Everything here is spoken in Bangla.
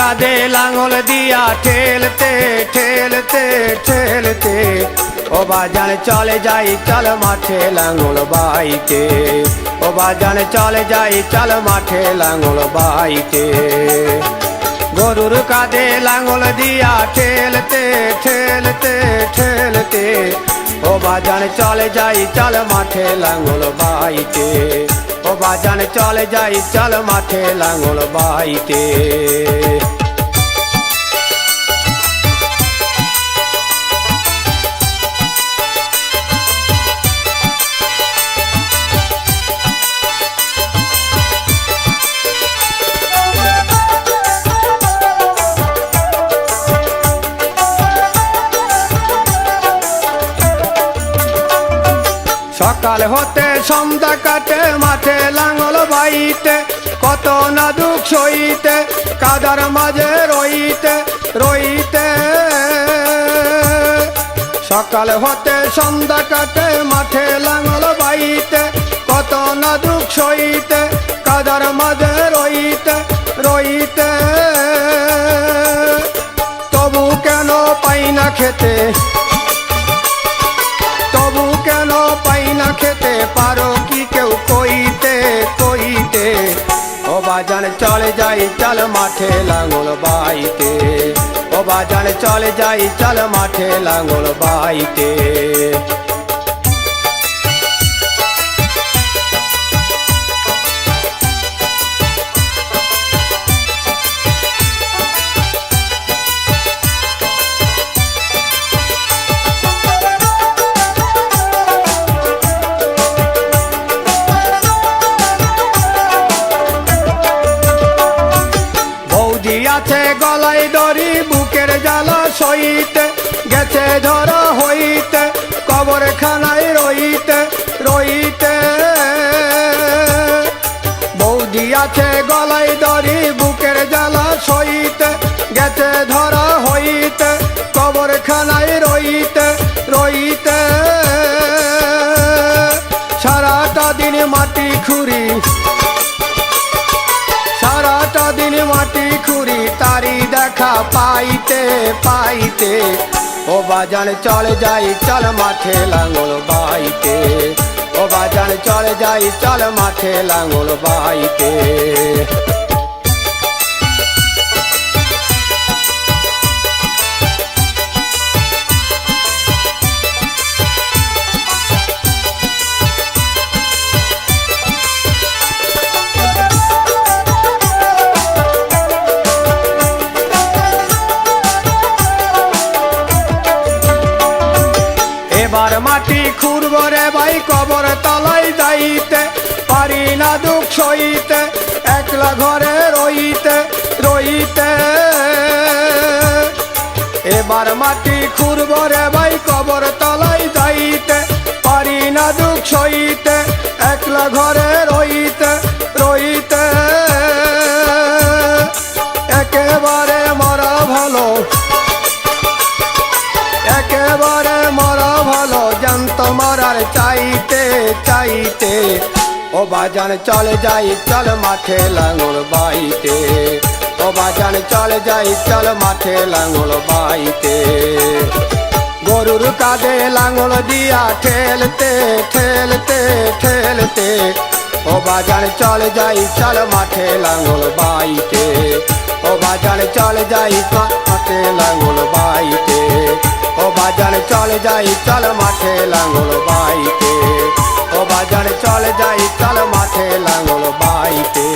কাঁধে লাঙল দিয়া ঠেলতে ঠেলতে ঠেলতে ও বাজান চলে যাই চল মাঠে লাঙল বাইতে, ও বাজান চলে যাই চল মাঠে লাঙল বাইতে। গরুর কাঁধে লাঙল দিয়া ঠেলতে ঠেলতে ঠেলতে ও বাজান চলে যাই চল মাঠে লাঙল বাইতে, ও বাজান চলে যাই চল মাঠে লাঙল বাইতে। সকাল হতে সন্ধ্যা কাটে মাঠে লাঙল বাইতে, কত না দুঃখ সইতে কাদার মাঝে রইতে রইতে। সকাল হতে সন্ধ্যা কাটে মাঠে লাঙল বাইতে, কত না দুঃখ সইতে কাদার মাঝে রইতে রইতে। তবু কেন পাই না খেতে, তবু কেন পাই না খেতে, পারো কি কেউ কইতে কইতে। ও বাজান চলে যাই চল মাঠে লাঙল বাইতে, ও বাজান চলে যাই চল মাঠে লাঙল বাইতে। আছে গলায় দড়ি বুকের জ্বালা সইতে, গেছে ধরা হইতে কবরখানায় রইতে রইতে। বৌদি আছে গলায় দড়ি বুকের জ্বালা সইতে, গেছে ধরা হইতে কবরখানায় রইতে রইতে। সারাটা দিন মাটি খুঁড়ি, সারাটা দিন মাটি খুঁড়ি তারি দেখা পাইতে পাইতে। ও বাজান চলে যাই চল মাঠে লাঙল বাইতে, ও বাজান চলে যাই চল মাঠে লাঙল বাইতে। এবার মাটি খুঁড়ব রে ভাই কবর তলায় যাইতে, পারি না দুঃখ সইতে একলা ঘরে রইতে রইতে। এবার মাটি খুঁড়ব রে ভাই কবর তলায় যাইতে, পারি না দুঃখ সইতে একলা ঘরে রইতে রইতে। একেবারে মরা ভালো, একেবারে মরা ভালো জানত মরার চাইতে চাইতে। ও বাজান চলে যাই চল মাঠে লাঙল বাইতে, ও বাজান চলে যাই চল মাঠে লাঙল বাইতে। গরুর কাঁধে লাঙল দিয়া ঠেলতে ঠেলতে ঠেলতে ও বাজান চলে যাই চল মাঠে লাঙল বাইতে, ও বাজান চলে যাই মাঠে লাঙল বাইতে, ও বাজান চলে যাই চল মাঠে লাঙল বাইতে, ও বাজান চলে যাই চল মাঠে লাঙল বাইতে।